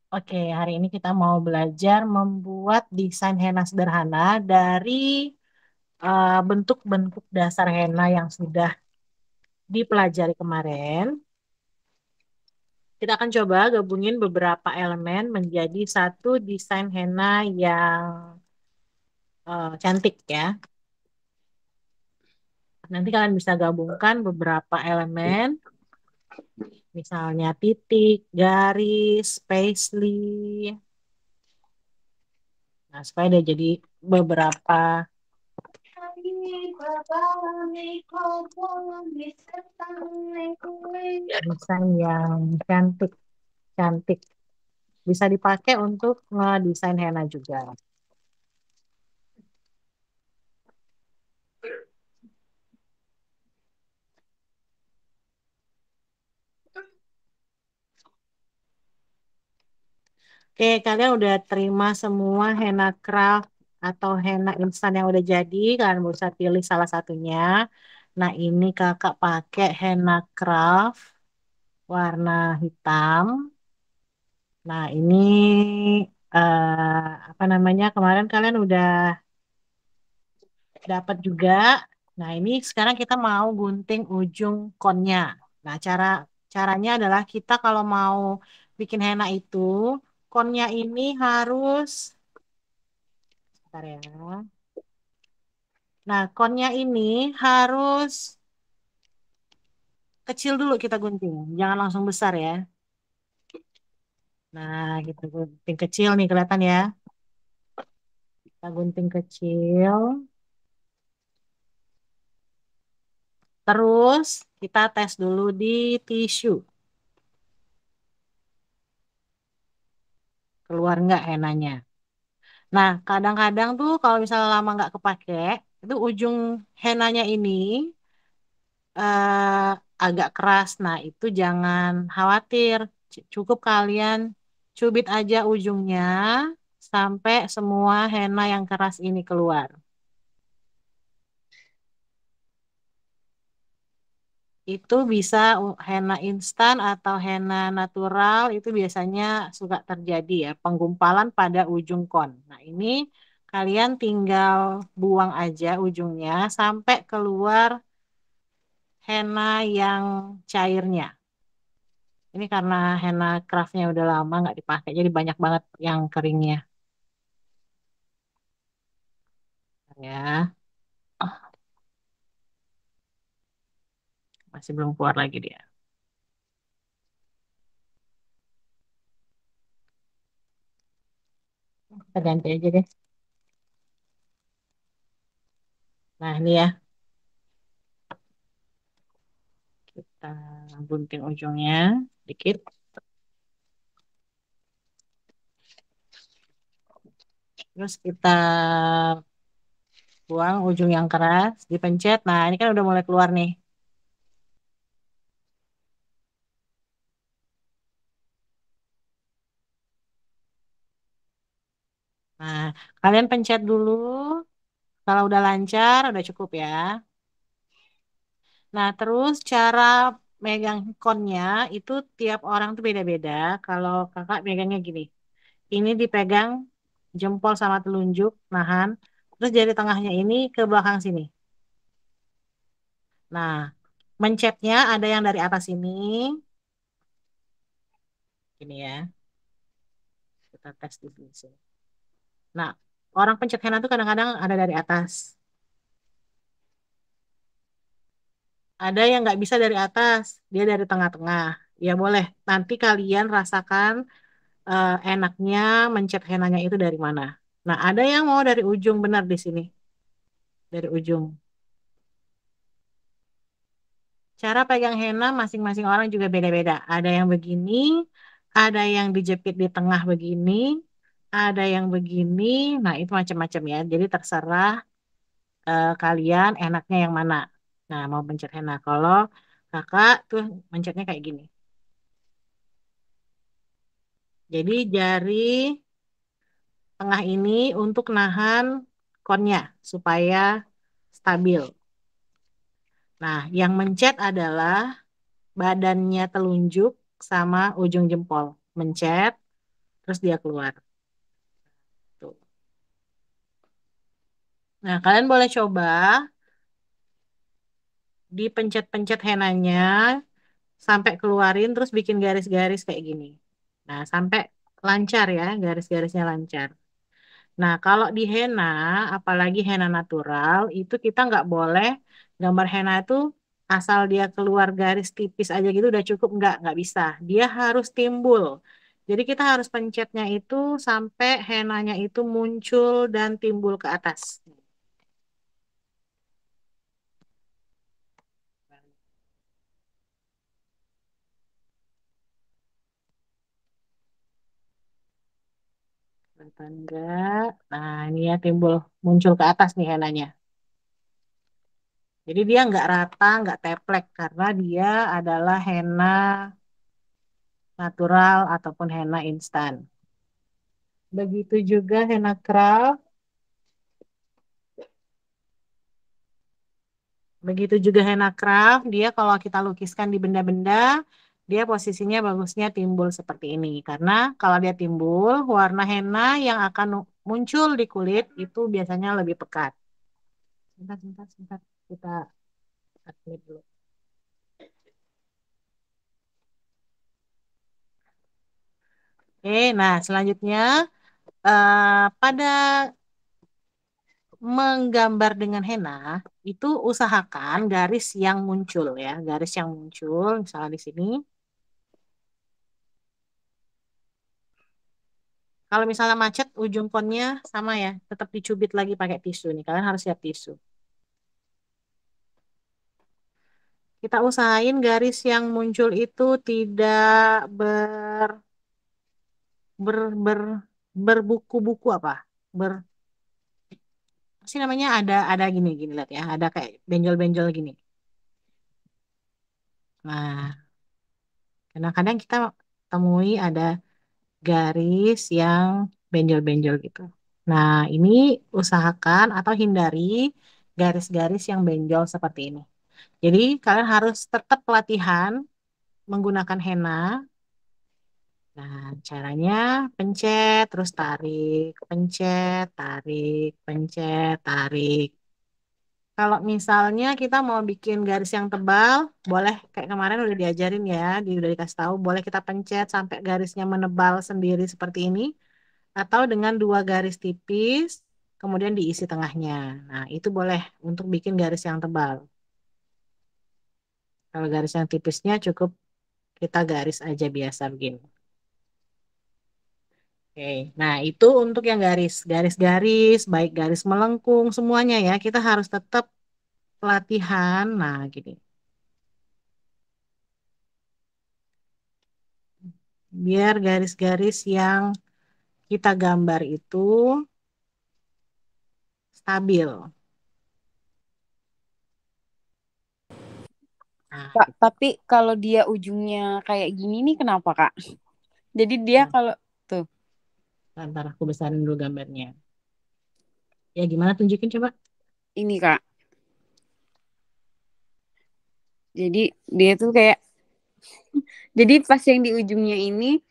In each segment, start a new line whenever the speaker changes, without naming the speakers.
Oke, hari ini kita mau belajar membuat desain henna sederhana dari bentuk-bentuk dasar henna yang sudah dipelajari kemarin. Kita akan coba gabungin beberapa elemen menjadi satu desain henna yang cantik ya. Nanti kalian bisa gabungkan beberapa elemen, misalnya titik, garis, paisley. Nah, supaya dia jadi beberapa desain yang cantik, cantik. Bisa dipakai untuk ngedesain henna juga. Oke, kalian udah terima semua henna craft atau henna instan yang udah jadi. Kalian bisa pilih salah satunya. Nah, ini kakak pakai henna craft warna hitam. Nah, ini apa namanya? Kemarin kalian udah dapat juga. Nah, ini sekarang kita mau gunting ujung konnya. Nah, caranya adalah kita kalau mau bikin henna itu, konnya ini harus, bentar ya. Nah, konnya ini harus kecil dulu kita gunting, jangan langsung besar ya. Nah, gitu gunting kecil nih kelihatan ya. Kita gunting kecil. Terus kita tes dulu di tisu. Keluar nggak henanya? Nah, kadang-kadang tuh kalau misalnya lama nggak kepake, itu ujung henanya ini eh, agak keras. Nah, itu jangan khawatir. Cukup kalian cubit aja ujungnya sampai semua henna yang keras ini keluar. Itu bisa henna instan atau henna natural itu biasanya suka terjadi ya penggumpalan pada ujung kon. Nah, ini kalian tinggal buang aja ujungnya sampai keluar henna yang cairnya. Ini karena henna craftnya udah lama nggak dipakai, jadi banyak banget yang keringnya. Ya, masih belum keluar lagi dia. Kita ganti aja deh. Nah, ini ya, kita gunting ujungnya dikit. Terus kita buang ujung yang keras, dipencet. Nah, ini kan udah mulai keluar nih. Nah, kalian pencet dulu. Kalau udah lancar, udah cukup ya. Nah, terus cara megang konnya itu tiap orang tuh beda-beda. Kalau kakak megangnya gini. Ini dipegang jempol sama telunjuk, nahan. Terus jari tengahnya ini ke belakang sini. Nah, mencetnya ada yang dari atas ini. Gini ya, kita tes di sini. Nah, orang pencet henna tuh kadang-kadang ada dari atas. Ada yang nggak bisa dari atas, dia dari tengah-tengah. Ya boleh, nanti kalian rasakan enaknya mencet hennanya itu dari mana. Nah, ada yang mau dari ujung benar di sini, dari ujung. Cara pegang henna masing-masing orang juga beda-beda. Ada yang begini, ada yang dijepit di tengah begini, ada yang begini. Nah, itu macam-macam ya. Jadi terserah kalian enaknya yang mana. Nah, mau pencet henna. Kalau kakak tuh mencetnya kayak gini. Jadi jari tengah ini untuk nahan konnya supaya stabil. Nah, yang mencet adalah badannya telunjuk sama ujung jempol. Mencet, terus dia keluar. Tuh. Nah, kalian boleh coba dipencet-pencet henanya sampai keluarin terus bikin garis-garis kayak gini. Nah, sampai lancar ya, garis-garisnya lancar. Nah, kalau di henna, apalagi henna natural, itu kita nggak boleh gambar henna itu asal dia keluar garis tipis aja gitu udah cukup, nggak bisa. Dia harus timbul. Jadi kita harus pencetnya itu sampai hennanya itu muncul dan timbul ke atas. Kelihatan enggak? Nah, ini ya timbul muncul ke atas nih hennanya. Jadi dia nggak rata, nggak teplek karena dia adalah henna natural ataupun henna instan. Begitu juga henna craft, begitu juga henna craft, dia kalau kita lukiskan di benda-benda, dia posisinya bagusnya timbul seperti ini. Karena kalau dia timbul, warna henna yang akan muncul di kulit itu biasanya lebih pekat. Sebentar, sebentar, sebentar. Kita update dulu. Oke, nah selanjutnya pada menggambar dengan henna itu usahakan garis yang muncul ya, garis yang muncul misalnya di sini. Kalau misalnya macet ujung konnya sama ya, tetap dicubit lagi pakai tisu nih. Kalian harus siap tisu. Kita usahain garis yang muncul itu tidak ber, ber berbuku-buku apa? Ber apa sih namanya ada gini gini lihat ya, ada kayak benjol-benjol gini. Nah, kadang-kadang kita temui ada garis yang benjol-benjol gitu. Nah, ini usahakan atau hindari garis-garis yang benjol seperti ini. Jadi kalian harus tetap pelatihan menggunakan henna. Nah, caranya pencet, terus tarik, pencet, tarik, pencet, tarik. Kalau misalnya kita mau bikin garis yang tebal, boleh kayak kemarin udah diajarin ya, udah dikasih tahu, boleh kita pencet sampai garisnya menebal sendiri seperti ini, atau dengan dua garis tipis, kemudian diisi tengahnya. Nah, itu boleh untuk bikin garis yang tebal. Kalau garis yang tipisnya cukup kita garis aja biasa begini. Oke, nah itu untuk yang garis-garis, baik garis melengkung semuanya ya, kita harus tetap pelatihan. Nah, gini, biar garis-garis yang kita gambar itu stabil. Nah,
Kak,
gitu.
tapi kalau dia ujungnya kayak gini nih kenapa, Kak? Jadi dia
Nah,
kalau tuh
ntar aku besarin dulu gambarnya. Ya, gimana tunjukin coba?
ini, Kak. Jadi dia tuh kayak jadi pas yang di ujungnya ini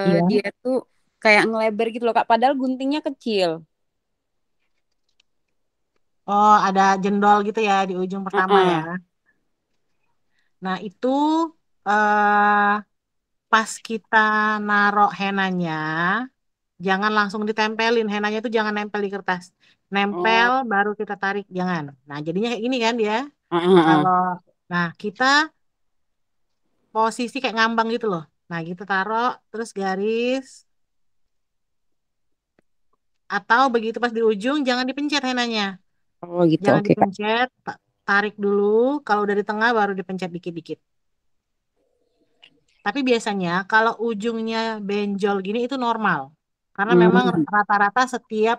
Iya.
dia tuh kayak ngelebar gitu loh, Kak. Padahal guntingnya kecil.
Oh, ada jendol gitu ya di ujung pertama ya.
Heeh.
Nah, itu eh pas kita narok henanya, jangan langsung ditempelin. Henanya itu jangan nempel di kertas. Nempel
Oh,
baru kita tarik, jangan. Nah, jadinya kayak gini kan dia.
heeh, heeh.
Kalau nah kita posisi kayak ngambang gitu loh. Nah, gitu taruh terus garis atau begitu pas di ujung jangan dipencet henanya.
Oh gitu,
Jangan
oke, Kak.
dipencet, tarik dulu. Kalau udah di tengah baru dipencet dikit-dikit. Tapi biasanya kalau ujungnya benjol gini itu normal. Karena memang
Hmm.
rata-rata setiap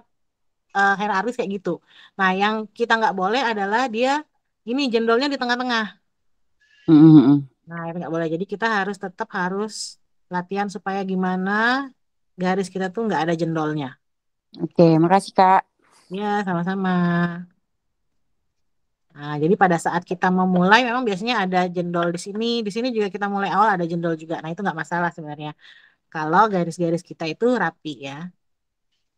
hair artist kayak gitu. Nah, yang kita nggak boleh adalah dia ini jendolnya di tengah-tengah.
Hmm, hmm, hmm.
Nah, itu nggak boleh. Jadi kita harus tetap harus latihan supaya gimana garis kita tuh nggak ada jendolnya.
Oke, makasih, Kak.
Ya, sama-sama. Nah, jadi pada saat kita memulai memang biasanya ada jendol di sini. Di sini juga kita mulai awal ada jendol juga. Nah, itu nggak masalah sebenarnya. kalau garis-garis kita itu rapi ya.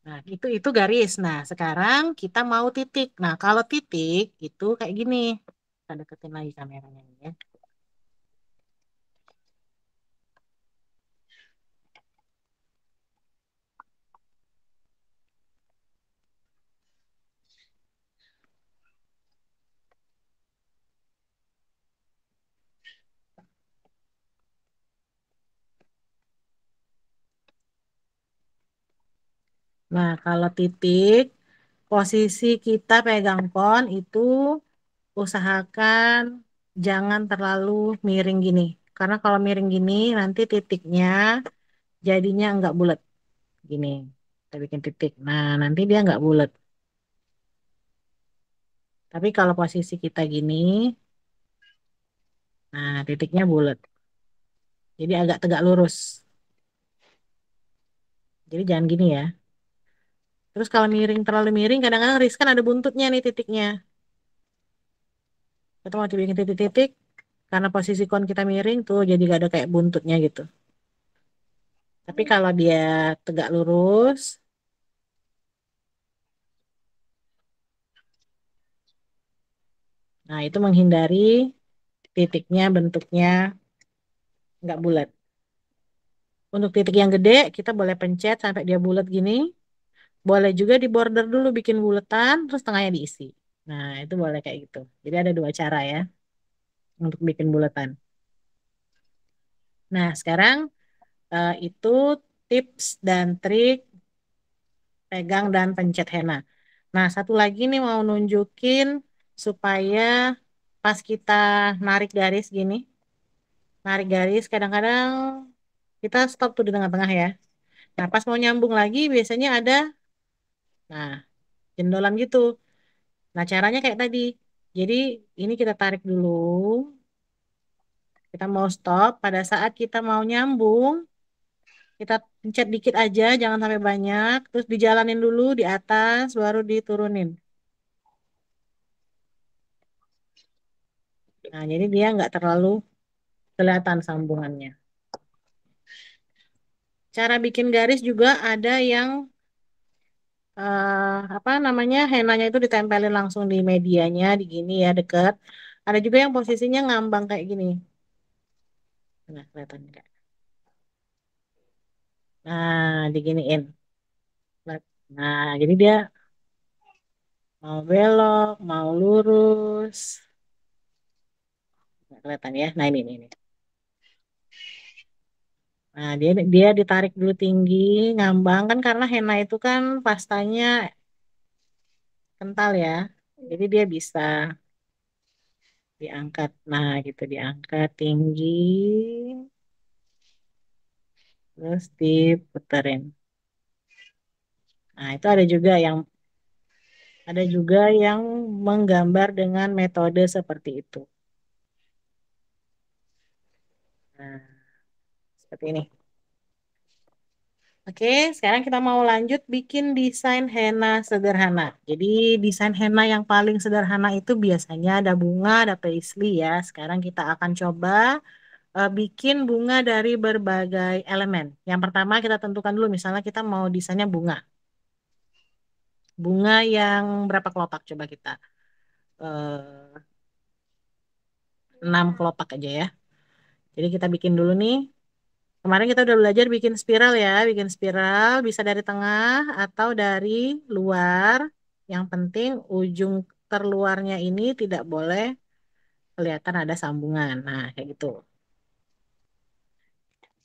Nah, itu garis. Nah, sekarang kita mau titik. Nah, kalau titik itu kayak gini. Kita deketin lagi kameranya nih ya. Nah, kalau titik, posisi kita pegang kon itu usahakan jangan terlalu miring gini. Karena kalau miring gini, nanti titiknya jadinya nggak bulat. Gini, kita bikin titik. Nah, nanti dia nggak bulat. Tapi kalau posisi kita gini, nah titiknya bulat. Jadi agak tegak lurus. Jadi jangan gini ya. Terus kalau miring terlalu miring, kadang-kadang riskan ada buntutnya nih titiknya. Kita mau dibikin titik-titik, karena posisi kon kita miring tuh, jadi gak ada kayak buntutnya gitu. Tapi kalau dia tegak lurus, nah itu menghindari titiknya bentuknya nggak bulat. Untuk titik yang gede, kita boleh pencet sampai dia bulat gini. Boleh juga di border dulu bikin buletan, terus tengahnya diisi. Nah, itu boleh kayak gitu. Jadi ada dua cara ya untuk bikin buletan. Nah, sekarang itu tips dan trik pegang dan pencet henna. Nah, satu lagi nih mau nunjukin supaya pas kita narik garis gini, narik garis kadang-kadang kita stop tuh di tengah-tengah ya. Nah, pas mau nyambung lagi biasanya ada, nah, jendolan gitu. Nah, caranya kayak tadi. Jadi, ini kita tarik dulu, kita mau stop. Pada saat kita mau nyambung, kita pencet dikit aja, jangan sampai banyak. Terus dijalanin dulu di atas, baru diturunin. Nah, jadi dia nggak terlalu kelihatan sambungannya. Cara bikin garis juga ada yang apa namanya henanya itu ditempelin langsung di medianya, di gini ya deket. Ada juga yang posisinya ngambang kayak gini. Nah, kelihatan nggak? Nah, diginiin. Nah, jadi dia mau belok, mau lurus. Nggak kelihatan ya. Nah, ini. Nah, dia ditarik dulu tinggi, ngambang kan karena henna itu kan pastanya kental ya. Jadi dia bisa diangkat. Nah, gitu diangkat tinggi, terus diputerin. Nah, itu ada juga yang menggambar dengan metode seperti itu. Nah, seperti ini. Oke, sekarang kita mau lanjut bikin desain henna sederhana. Jadi desain henna yang paling sederhana itu biasanya ada bunga, ada paisley ya. Sekarang kita akan coba bikin bunga dari berbagai elemen. Yang pertama kita tentukan dulu, misalnya kita mau desainnya bunga. Bunga yang berapa kelopak coba kita? 6 kelopak aja ya. Jadi kita bikin dulu nih. Kemarin kita udah belajar bikin spiral ya. Bikin spiral bisa dari tengah atau dari luar. Yang penting ujung terluarnya ini tidak boleh kelihatan ada sambungan. Nah, kayak gitu.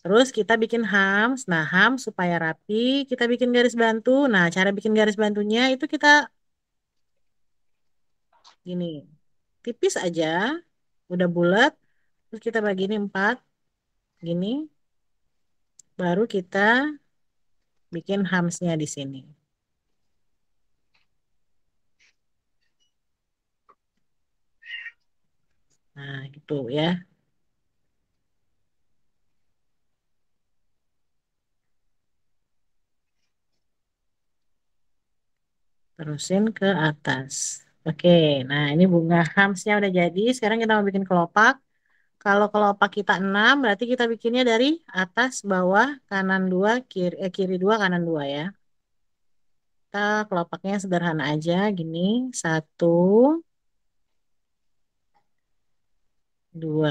Terus kita bikin hams. Nah, hams supaya rapi, kita bikin garis bantu. Nah, cara bikin garis bantunya itu kita gini. Tipis aja, udah bulat. Terus kita bagi ini 4, gini. Baru kita bikin hamsnya di sini. Nah, gitu ya. Terusin ke atas. Oke, nah ini bunga hamsnya udah jadi. Sekarang kita mau bikin kelopak. Kalau kelopak kita 6, berarti kita bikinnya dari atas, bawah, kanan 2, kiri 2, kanan 2 ya. Kita kelopaknya sederhana aja, gini. Satu, dua,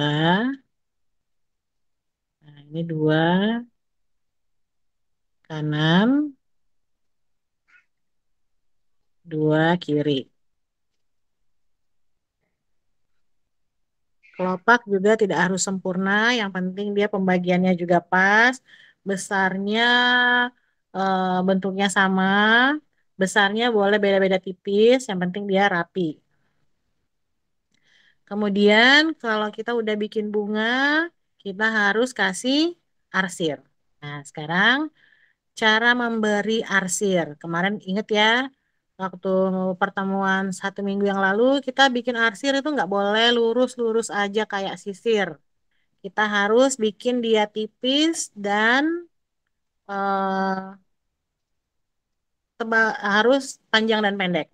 nah ini dua, kanan, dua, kiri. Kelopak juga tidak harus sempurna, yang penting dia pembagiannya juga pas, besarnya bentuknya sama, besarnya boleh beda-beda tipis, yang penting dia rapi. Kemudian kalau kita udah bikin bunga, kita harus kasih arsir. Nah, sekarang cara memberi arsir. Kemarin inget ya, waktu pertemuan 1 minggu yang lalu, kita bikin arsir itu nggak boleh lurus-lurus aja kayak sisir. Kita harus bikin dia tipis dan eh, tebal, harus panjang dan pendek.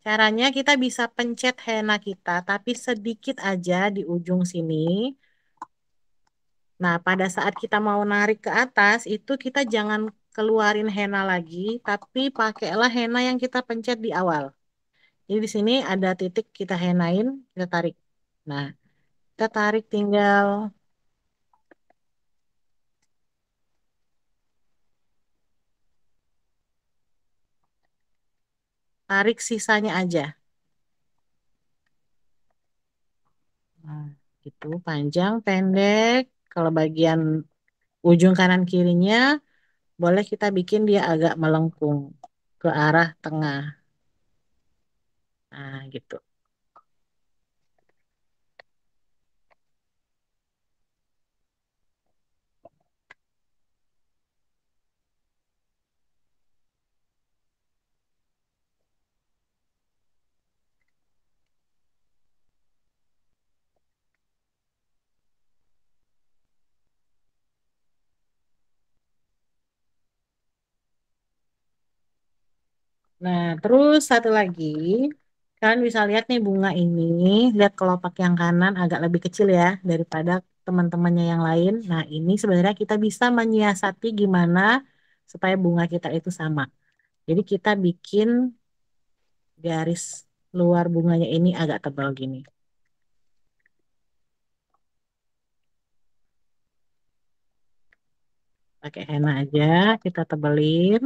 Caranya kita bisa pencet henna kita, tapi sedikit aja di ujung sini. Nah, pada saat kita mau narik ke atas, itu kita jangan keluarin henna lagi, tapi pakailah henna yang kita pencet di awal. Jadi di sini ada titik kita henain, kita tarik. Nah, kita tarik tinggal tarik sisanya aja. Nah, gitu, panjang, pendek. Kalau bagian ujung kanan kirinya, boleh kita bikin dia agak melengkung ke arah tengah. Nah, gitu. Nah, terus satu lagi, kalian bisa lihat nih bunga ini, lihat kelopak yang kanan agak lebih kecil ya daripada teman-temannya yang lain. Nah, ini sebenarnya kita bisa menyiasati gimana supaya bunga kita itu sama. Jadi kita bikin garis luar bunganya ini agak tebal gini. Pakai henna aja, kita tebelin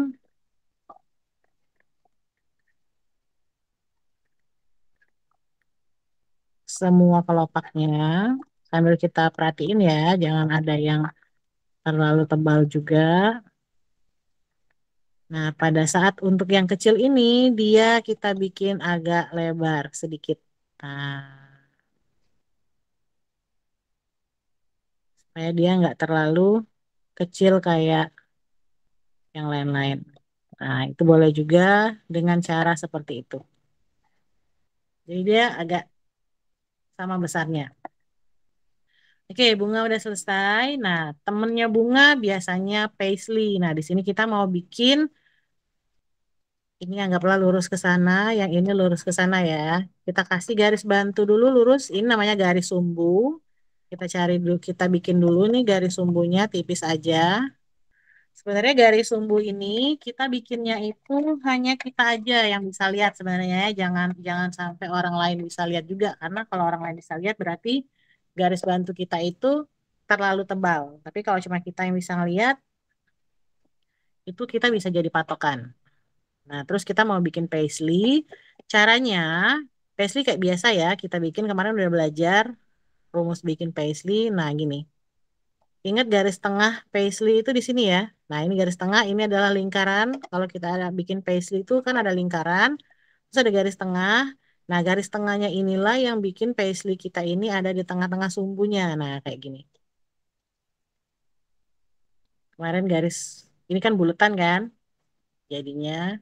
semua kelopaknya. Sambil kita perhatiin ya, jangan ada yang terlalu tebal juga. Nah, pada saat untuk yang kecil ini, dia kita bikin agak lebar sedikit. Nah, supaya dia nggak terlalu kecil kayak yang lain-lain. Nah, itu boleh juga dengan cara seperti itu. Jadi dia agak sama besarnya. Oke, bunga udah selesai. Nah, temennya bunga biasanya paisley. Nah, di sini kita mau bikin ini anggaplah lurus ke sana, yang ini lurus ke sana ya. Kita kasih garis bantu dulu lurus. Ini namanya garis sumbu. Kita cari dulu, kita bikin dulu nih garis sumbunya tipis aja. Sebenarnya garis sumbu ini kita bikinnya itu hanya kita aja yang bisa lihat sebenarnya ya. Jangan jangan sampai orang lain bisa lihat juga karena kalau orang lain bisa lihat berarti garis bantu kita itu terlalu tebal. Tapi kalau cuma kita yang bisa ngelihat itu kita bisa jadi patokan. Nah, terus kita mau bikin paisley. Caranya paisley kayak biasa ya, kita bikin kemarin udah belajar rumus bikin paisley. Nah, gini. Ingat garis tengah paisley itu di sini ya. Nah, ini garis tengah, ini adalah lingkaran. Kalau kita ada bikin paisley itu kan ada lingkaran, terus ada garis tengah. Nah, garis tengahnya inilah yang bikin paisley kita ini ada di tengah-tengah sumbunya. Nah, kayak gini. Kemarin garis, ini kan buletan kan? Jadinya,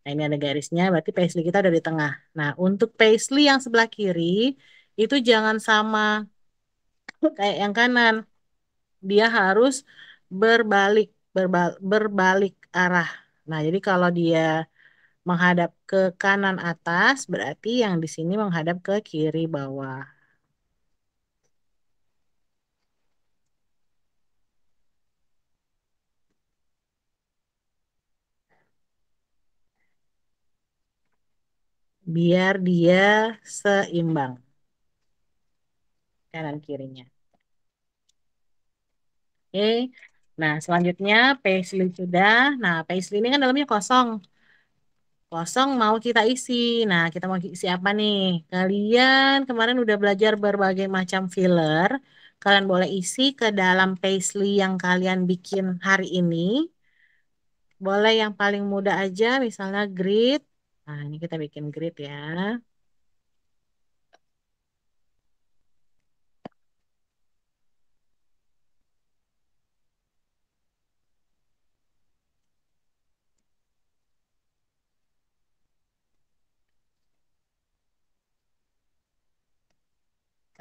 nah ini ada garisnya, berarti paisley kita ada di tengah. Nah, untuk paisley yang sebelah kiri, itu jangan sama kayak yang kanan. Dia harus berbalik berbalik arah. Nah, jadi kalau dia menghadap ke kanan atas, berarti yang di sini menghadap ke kiri bawah. biar dia seimbang kanan kirinya. Oke. Nah, selanjutnya paisley sudah. Nah, paisley ini kan dalamnya kosong. Kosong mau kita isi. Nah, kita mau isi apa nih? Kalian kemarin udah belajar berbagai macam filler. Kalian boleh isi ke dalam paisley yang kalian bikin hari ini. Boleh yang paling mudah aja, misalnya grid. Nah, ini kita bikin grid ya.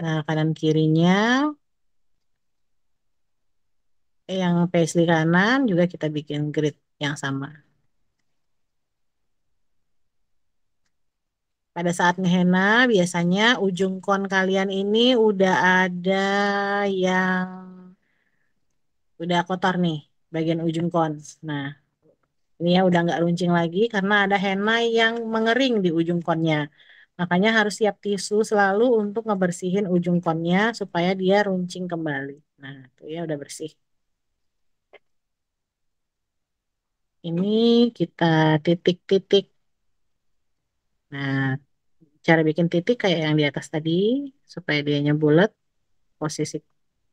Nah, kanan kirinya, yang paisley kanan juga kita bikin grid yang sama. Pada saat ngehenna, biasanya ujung kon kalian ini udah ada yang udah kotor nih, bagian ujung kon. Nah, ini ya udah nggak runcing lagi karena ada henna yang mengering di ujung konnya. Makanya harus siap tisu selalu untuk ngebersihin ujung konnya supaya dia runcing kembali. Nah, itu ya udah bersih. Ini kita titik-titik. Nah, cara bikin titik kayak yang di atas tadi supaya dianya bulat. Posisi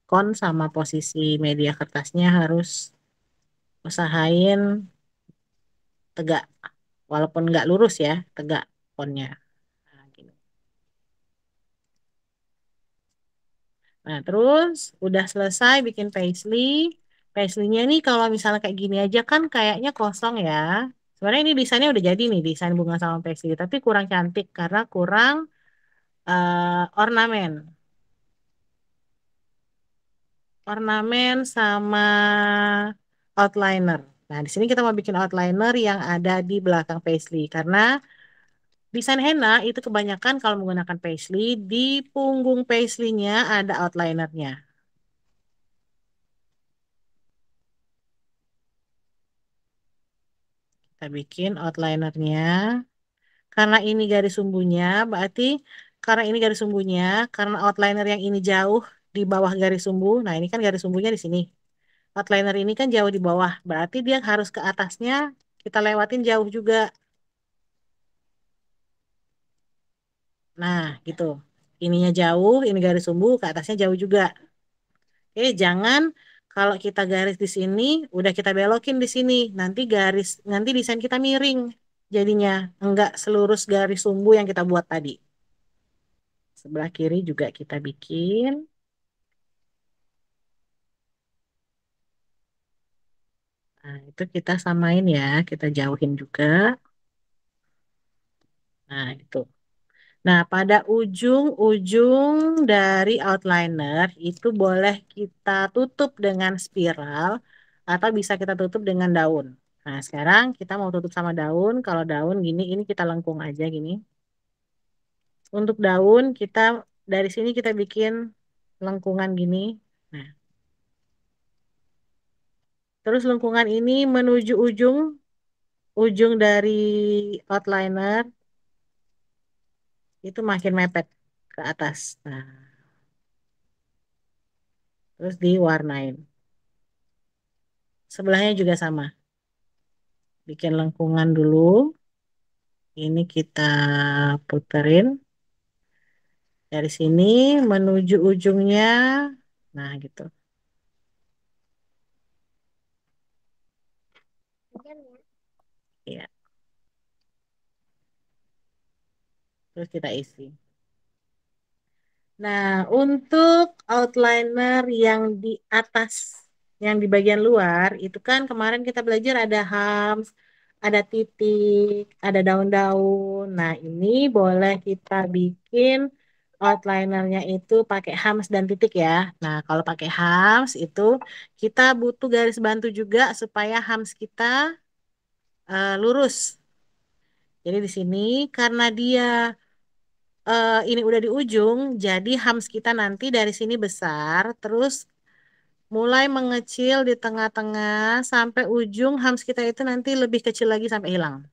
kon sama posisi media kertasnya harus usahain tegak. Walaupun nggak lurus ya, tegak konnya. Nah, gini. Nah, terus udah selesai bikin paisley. Paisley-nya nih kalau misalnya kayak gini aja kan kayaknya kosong ya. Sebenarnya ini desainnya udah jadi nih, desain bunga sama paisley. Tapi kurang cantik karena kurang ornamen. Ornamen sama outliner. Nah, di sini kita mau bikin outliner yang ada di belakang paisley karena desain henna itu kebanyakan kalau menggunakan paisley di punggung paisley-nya ada outlinernya. Kita bikin outlinernya. Karena ini garis sumbunya, berarti karena ini garis sumbunya, karena outliner yang ini jauh di bawah garis sumbu. Nah, ini kan garis sumbunya di sini. Outliner ini kan jauh di bawah, berarti dia harus ke atasnya kita lewatin jauh juga. Nah, gitu. Ininya jauh, ini garis sumbu, ke atasnya jauh juga. Oke, jangan kalau kita garis di sini, udah kita belokin di sini. Nanti desain kita miring. Jadinya enggak selurus garis sumbu yang kita buat tadi. Sebelah kiri juga kita bikin. Nah, itu kita samain ya, kita jauhin juga. Nah, itu. Nah, pada ujung-ujung dari outliner itu boleh kita tutup dengan spiral atau bisa kita tutup dengan daun. Nah, sekarang kita mau tutup sama daun. Kalau daun gini, ini kita lengkung aja gini. Untuk daun kita dari sini kita bikin lengkungan gini. Nah, terus lengkungan ini menuju ujung dari outliner itu makin mepet ke atas. Nah, terus diwarnain. Sebelahnya juga sama. Bikin lengkungan dulu. Ini kita puterin dari sini menuju ujungnya. Nah, gitu. Ya, terus kita isi. Nah, untuk outliner yang di atas, yang di bagian luar, itu kan kemarin kita belajar ada hams, ada titik, ada daun-daun. Nah, ini boleh kita bikin outlinernya itu pakai hams dan titik ya. Nah, kalau pakai hams itu kita butuh garis bantu juga supaya hams kita lurus. Jadi di sini karena dia ini udah di ujung, jadi hams kita nanti dari sini besar, terus mulai mengecil di tengah-tengah sampai ujung hams kita itu nanti lebih kecil lagi sampai hilang.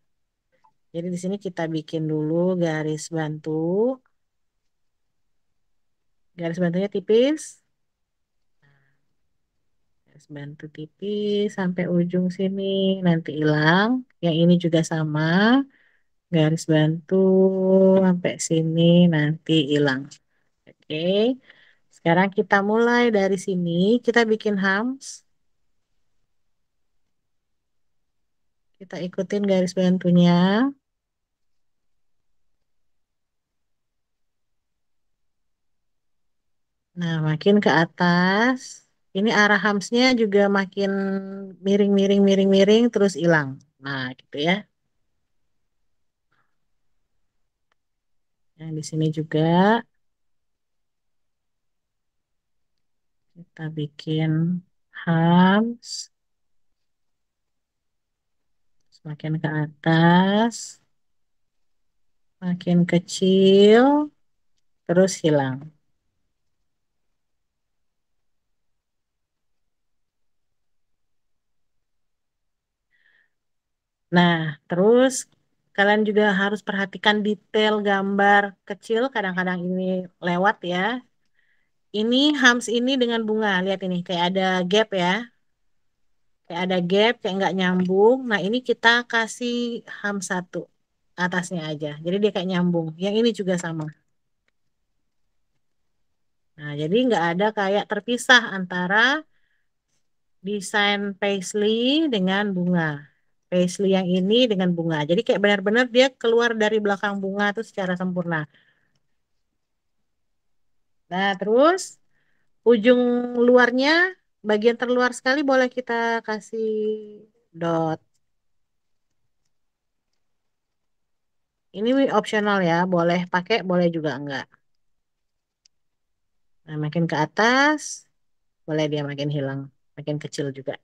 Jadi di sini kita bikin dulu garis bantu. Garis bantunya tipis. Garis bantu tipis sampai ujung sini. Nanti hilang. Yang ini juga sama. Garis bantu sampai sini nanti hilang. Oke. Sekarang kita mulai dari sini. Kita bikin hams. Kita ikutin garis bantunya. Nah, makin ke atas. Ini arah hamsnya juga makin miring, miring, miring, miring, terus hilang. Nah, gitu ya. Yang di sini juga kita bikin hams. Semakin ke atas, makin kecil, terus hilang. Nah, terus kalian juga harus perhatikan detail gambar kecil. Kadang-kadang ini lewat ya. Ini hams ini dengan bunga. Lihat ini, kayak ada gap ya. Kayak ada gap, kayak nggak nyambung. Nah, ini kita kasih ham satu atasnya aja. Jadi dia kayak nyambung. Yang ini juga sama. Nah, jadi nggak ada kayak terpisah antara desain paisley dengan bunga. Paisley yang ini dengan bunga. Jadi kayak benar-benar dia keluar dari belakang bunga itu secara sempurna. Nah, terus ujung luarnya, bagian terluar sekali boleh kita kasih dot. Ini opsional ya, boleh pakai, boleh juga enggak. Nah, makin ke atas, boleh dia makin hilang, makin kecil juga.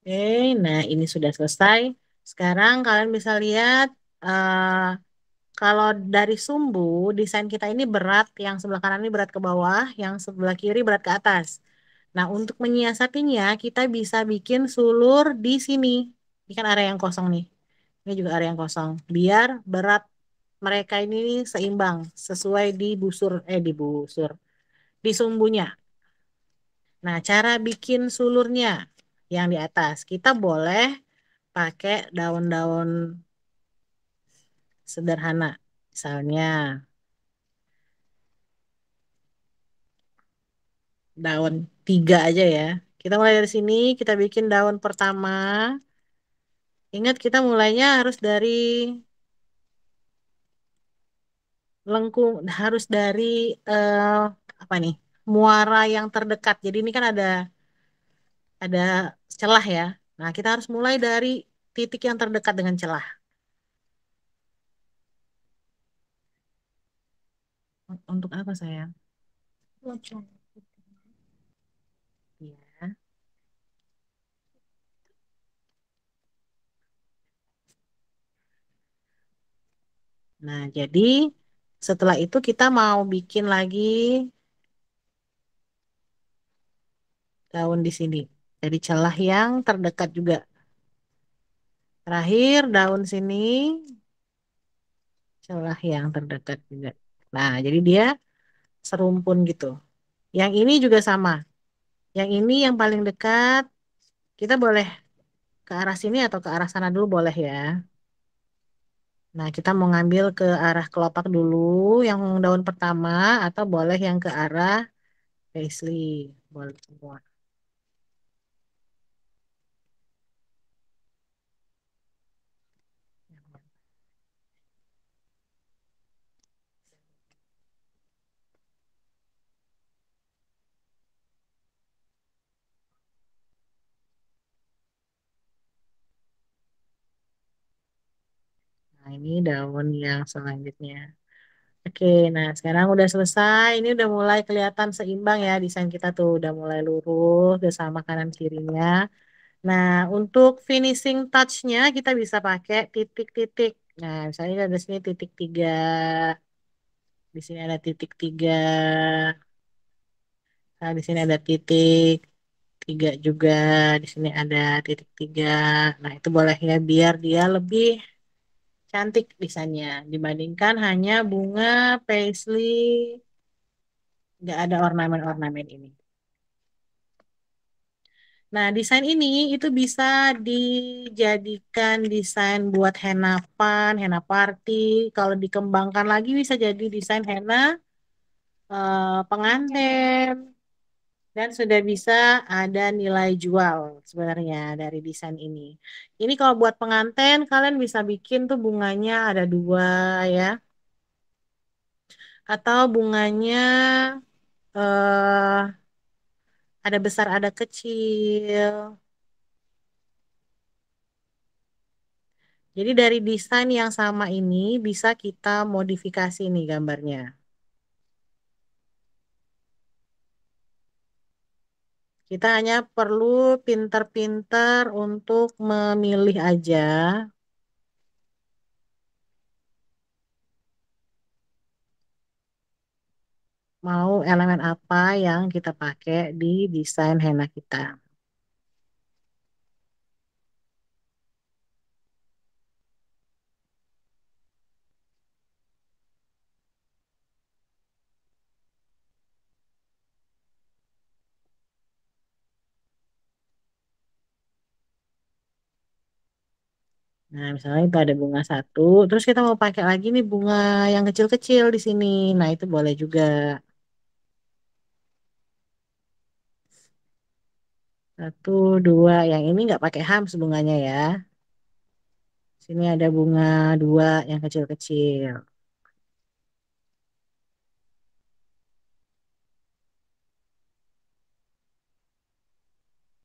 Oke, nah ini sudah selesai. Sekarang kalian bisa lihat kalau dari sumbu desain kita ini berat, yang sebelah kanan ini berat ke bawah, yang sebelah kiri berat ke atas. Nah, untuk menyiasatinya kita bisa bikin sulur di sini. Ini kan area yang kosong nih. Ini juga area yang kosong. Biar berat mereka ini seimbang sesuai di busur, di sumbunya. Nah, cara bikin sulurnya yang di atas, kita boleh pakai daun-daun sederhana. Misalnya daun tiga aja ya. Kita mulai dari sini, kita bikin daun pertama. Ingat kita mulainya harus dari lengkung, harus dari eh, apa nih? Muara yang terdekat. Jadi ini kan ada celah ya. Nah, kita harus mulai dari titik yang terdekat dengan celah. Untuk apa sayang? Ya. Nah, jadi setelah itu kita mau bikin lagi daun di sini. Dari celah yang terdekat juga. Terakhir daun sini, celah yang terdekat juga. Nah, jadi dia serumpun gitu. Yang ini juga sama. Yang ini yang paling dekat, kita boleh ke arah sini atau ke arah sana dulu boleh ya. Nah, kita mau ngambil ke arah kelopak dulu, yang daun pertama, atau boleh yang ke arah paisley. Boleh semua. Nah, ini daun yang selanjutnya. Oke, nah sekarang udah selesai. Ini udah mulai kelihatan seimbang ya desain kita tuh udah mulai lurus, udah sama kanan kirinya. Nah, untuk finishing touch-nya kita bisa pakai titik-titik. Nah, misalnya ada sini titik tiga, di sini ada titik tiga, nah, di sini ada titik tiga juga, di sini ada titik tiga. Nah, itu boleh ya biar dia lebih cantik desainnya dibandingkan hanya bunga paisley nggak ada ornamen-ornamen ini. Nah, desain ini itu bisa dijadikan desain buat henna fun, henna party. Kalau dikembangkan lagi bisa jadi desain henna pengantin dan sudah bisa ada nilai jual sebenarnya dari desain ini. Ini kalau buat pengantin kalian bisa bikin tuh bunganya ada dua ya, atau bunganya eh ada besar ada kecil. Jadi dari desain yang sama ini bisa kita modifikasi nih gambarnya. Kita hanya perlu pinter-pinter untuk memilih aja mau elemen apa yang kita pakai di desain henna kita. Nah, misalnya itu ada bunga satu, terus kita mau pakai lagi nih bunga yang kecil-kecil di sini. Nah, itu boleh juga. Satu, dua, yang ini nggak pakai hams bunganya ya. Sini ada bunga dua yang kecil-kecil.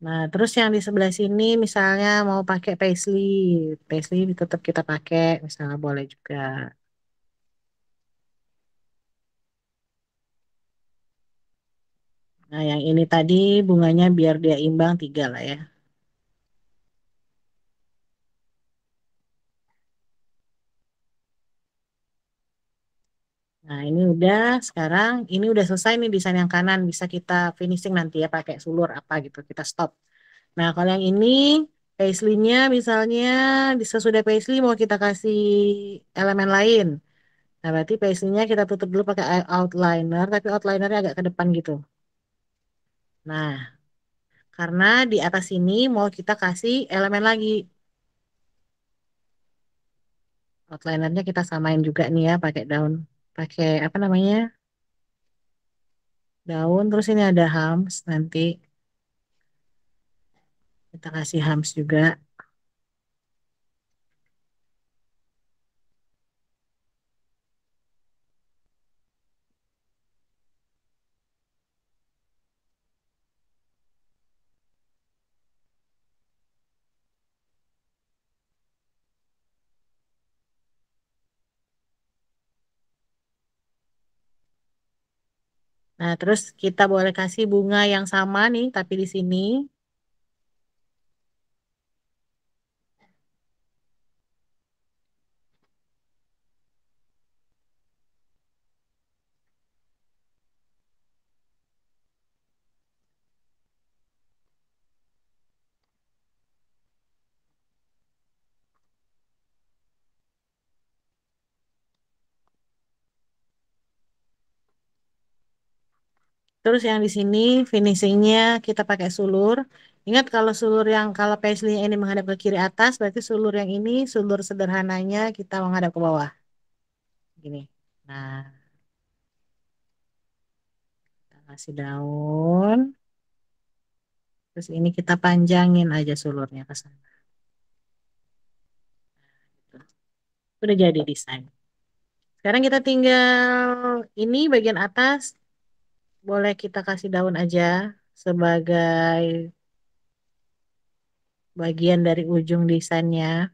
Nah, terus yang di sebelah sini misalnya mau pakai paisley, paisley tetap kita pakai, misalnya boleh juga. Nah, yang ini tadi bunganya biar dia imbang tiga lah ya. Nah, ini udah sekarang, ini udah selesai nih desain yang kanan, bisa kita finishing nanti ya pakai sulur apa gitu, kita stop. Nah, kalau yang ini paisley-nya misalnya di sesudah paisley mau kita kasih elemen lain. Nah, berarti paisley-nya kita tutup dulu pakai outliner, tapi outlinernya agak ke depan gitu. Nah, karena di atas ini mau kita kasih elemen lagi. Outlinernya kita samain juga nih ya pakai daun. Pakai apa namanya? Daun. Terus ini ada hams nanti. Kita kasih hams juga. Nah, terus kita boleh kasih bunga yang sama nih, tapi di sini. Terus yang di sini finishingnya kita pakai sulur. Ingat kalau sulur yang kalau paisley ini menghadap ke kiri atas, berarti sulur yang ini sulur sederhananya kita menghadap ke bawah. Gini. Nah, kita kasih daun. Terus ini kita panjangin aja sulurnya ke sana. Udah jadi desain. Sekarang kita tinggal ini bagian atas boleh kita kasih daun aja sebagai bagian dari ujung desainnya.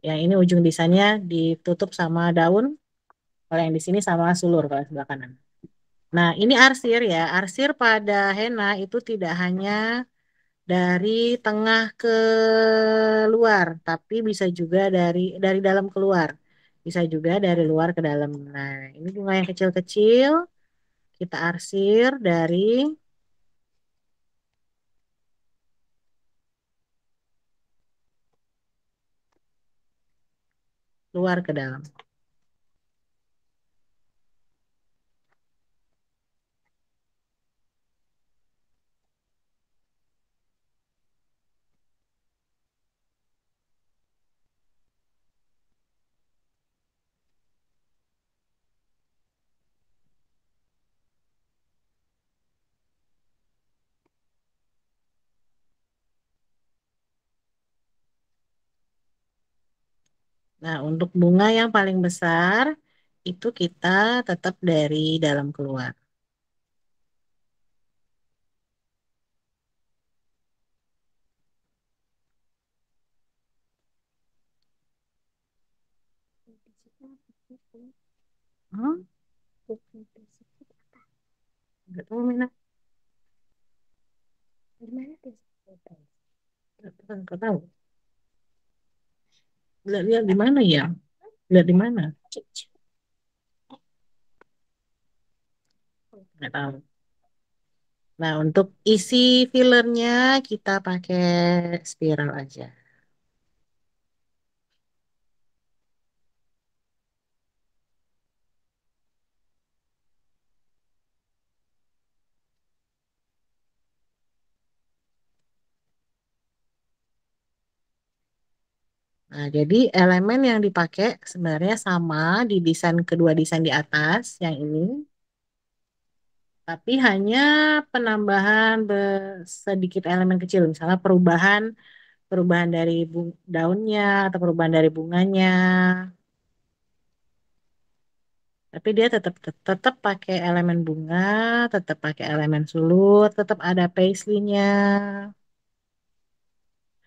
Yang ini ujung desainnya ditutup sama daun, kalau yang di sini sama sulur kalau sebelah kanan. Nah, ini arsir ya. Arsir pada henna itu tidak hanya dari tengah ke luar, tapi bisa juga dari dalam keluar. Bisa juga dari luar ke dalam. Nah, ini bunga yang kecil-kecil kita arsir dari luar ke dalam. Nah, untuk bunga yang paling besar itu kita tetap dari dalam keluar. Hmm? Nggak tahu Mina. Gimana tuh? Nggak tahu. Lihat di mana ya? Lihat di mana? Nggak tahu. Nah, untuk isi fillernya kita pakai spiral aja. Nah, jadi elemen yang dipakai sebenarnya sama di desain kedua desain di atas yang ini, tapi hanya penambahan sedikit elemen kecil, misalnya perubahan perubahan dari daunnya atau perubahan dari bunganya. Tapi dia tetap tetap pakai elemen bunga, tetap pakai elemen sulut, tetap ada paisley-nya,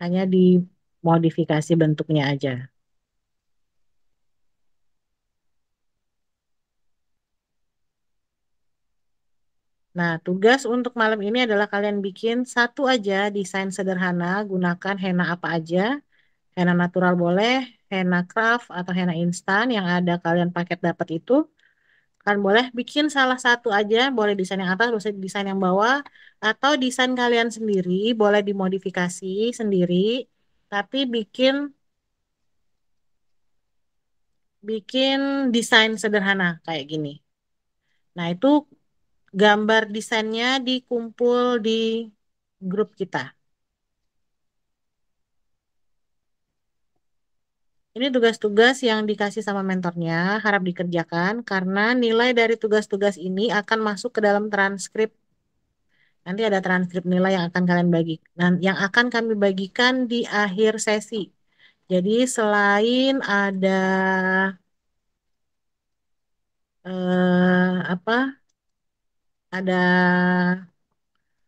hanya dimodifikasi bentuknya aja. Nah, tugas untuk malam ini adalah kalian bikin satu aja desain sederhana, gunakan henna apa aja, henna natural boleh, henna craft atau henna instan yang ada kalian paket dapat itu. Kalian boleh bikin salah satu aja, boleh desain yang atas, boleh desain yang bawah, atau desain kalian sendiri, boleh dimodifikasi sendiri, tapi bikin bikin desain sederhana kayak gini. Nah, itu gambar desainnya dikumpul di grup kita. Ini tugas-tugas yang dikasih sama mentornya, harap dikerjakan karena nilai dari tugas-tugas ini akan masuk ke dalam transkrip. Nanti ada transkrip nilai yang akan kalian bagi, yang akan kami bagikan di akhir sesi. Jadi selain ada apa? Ada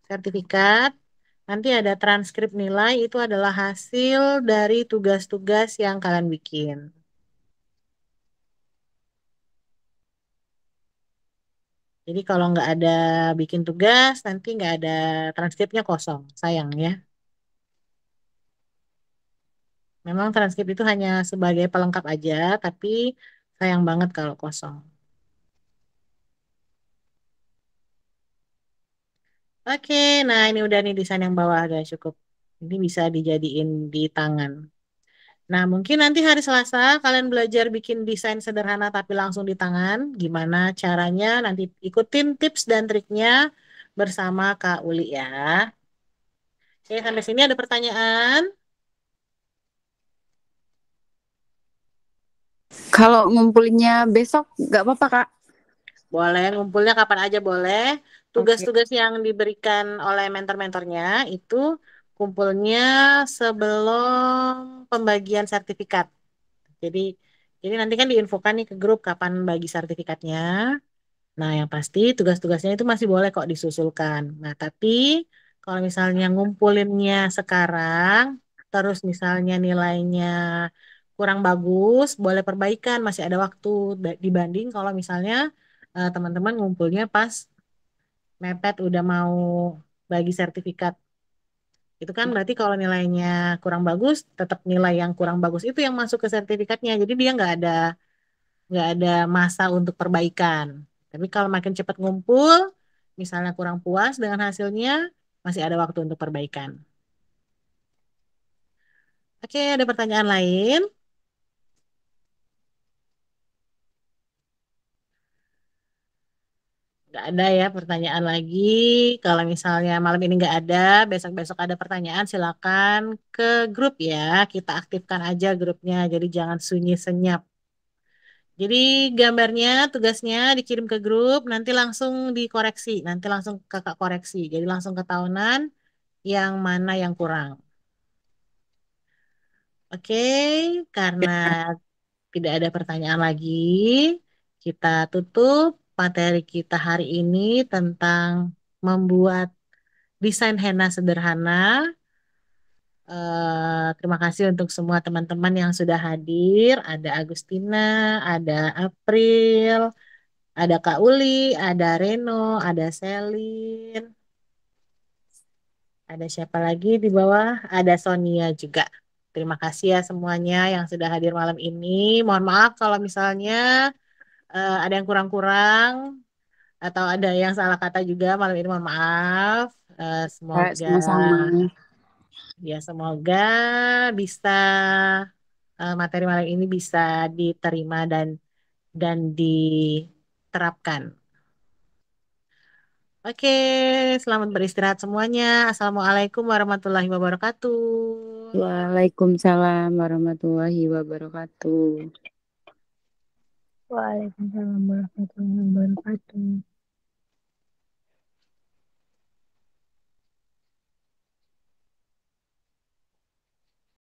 sertifikat, nanti ada transkrip nilai itu adalah hasil dari tugas-tugas yang kalian bikin. Jadi kalau nggak ada bikin tugas, nanti nggak ada transkripnya kosong. Sayang ya. Memang transkrip itu hanya sebagai pelengkap aja, tapi sayang banget kalau kosong. Oke, nah ini udah nih desain yang bawah udah cukup. Ini bisa dijadiin di tangan. Nah, mungkin nanti hari Selasa kalian belajar bikin desain sederhana tapi langsung di tangan. Gimana caranya? Nanti ikutin tips dan triknya bersama Kak Uli ya. Oke, sampai sini ada pertanyaan?
Kalau ngumpulinnya besok nggak apa-apa, Kak.
Boleh, ngumpulnya kapan aja boleh.
Oke.
Tugas-tugas yang diberikan oleh mentor-mentornya itu kumpulnya sebelum pembagian sertifikat. Jadi, jadi nanti kan diinfokan nih ke grup kapan bagi sertifikatnya. Nah, yang pasti tugas-tugasnya itu masih boleh kok disusulkan. Nah, tapi kalau misalnya ngumpulinnya sekarang, terus misalnya nilainya kurang bagus, boleh perbaikan, masih ada waktu dibanding kalau misalnya teman-teman ngumpulnya pas mepet udah mau bagi sertifikat. Itu kan berarti kalau nilainya kurang bagus, tetap nilai yang kurang bagus itu yang masuk ke sertifikatnya. Jadi dia nggak ada masa untuk perbaikan. Tapi kalau makin cepat ngumpul, misalnya kurang puas dengan hasilnya, masih ada waktu untuk perbaikan. Oke, ada pertanyaan lain? Nggak ada ya pertanyaan lagi. Kalau misalnya malam ini nggak ada, besok-besok ada pertanyaan, silakan ke grup ya. Kita aktifkan aja grupnya, jadi jangan sunyi senyap. Jadi gambarnya, tugasnya dikirim ke grup, nanti langsung dikoreksi, nanti langsung kakak koreksi. Jadi langsung ketahuan yang mana yang kurang. Oke, karena tidak ada pertanyaan lagi, kita tutup materi kita hari ini tentang membuat desain henna sederhana. Terima kasih untuk semua teman-teman yang sudah hadir. Ada Agustina, ada April, ada Kak Uli, ada Reno, ada Selin, ada siapa lagi di bawah? Ada Sonia juga. Terima kasih ya semuanya yang sudah hadir malam ini. Mohon maaf kalau misalnya ada yang kurang-kurang atau ada yang salah kata juga malam ini. Mohon maaf.
Kak,
Semoga
sama-sama.
ya semoga bisa materi malam ini bisa diterima dan diterapkan. Oke, selamat beristirahat semuanya. Assalamualaikum warahmatullahi wabarakatuh.
Waalaikumsalam warahmatullahi wabarakatuh.
Waalaikumsalam warahmatullahi wabarakatuh.